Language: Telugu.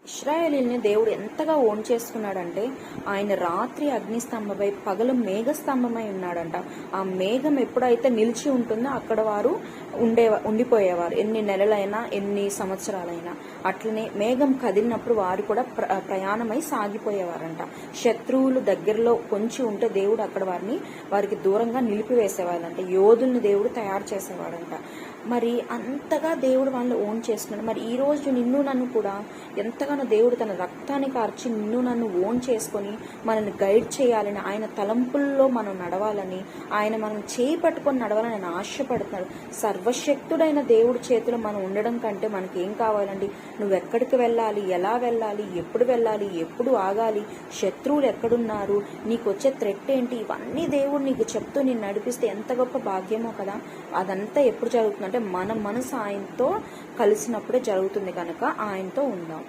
ఇశ్రాయేలీల్ని దేవుడు ఎంతగా ఓన్ చేసుకున్నాడంటే, ఆయన రాత్రి అగ్నిస్తంభమై పగలు మేఘస్తంభమై ఉన్నాడంట. ఆ మేఘం ఎప్పుడైతే నిలిచి ఉంటుందో అక్కడ వారు ఉండిపోయేవారు, ఎన్ని నెలలైనా ఎన్ని సంవత్సరాలైనా. అట్లనే మేఘం కదిలినప్పుడు వారు కూడా ప్రయాణమై సాగిపోయేవారంట. శత్రువులు దగ్గరలో పొంచి ఉంటే దేవుడు అక్కడ వారికి దూరంగా నిలిపివేసేవాడంట. యోధుల్ని దేవుడు తయారు చేసేవాడంట. మరి అంతగా దేవుడు వాళ్ళని ఓన్ చేసుకున్నాడు. మరి ఈ రోజు నిన్ను నన్ను కూడా ఎంతగానో దేవుడు తన రక్తాన్ని కార్చి నిన్ను నన్ను ఓన్ చేసుకొని మనల్ని గైడ్ చేయాలని, ఆయన తలంపుల్లో మనం నడవాలని, ఆయన మనం చేయి పట్టుకొని నడవాలని ఆయన ఆశపడుతున్నాడు. సర్వశక్తుడైన దేవుడి చేతిలో మనం ఉండడం కంటే మనకేం కావాలండి? నువ్వు ఎక్కడికి వెళ్ళాలి, ఎలా వెళ్ళాలి, ఎప్పుడు ఆగాలి, శత్రువులు ఎక్కడున్నారు, నీకు వచ్చే థ్రెట్ ఏంటి, ఇవన్నీ దేవుడు నీకు చెప్తూ నిన్ను నడిపిస్తే ఎంత గొప్ప భాగ్యమో కదా. అదంతా ఎప్పుడు జరుగుతుందంటే మన మనసు ఆయనతో కలిసినప్పుడే జరుగుతుంది. కనుక ఆయనతో ఉందాం.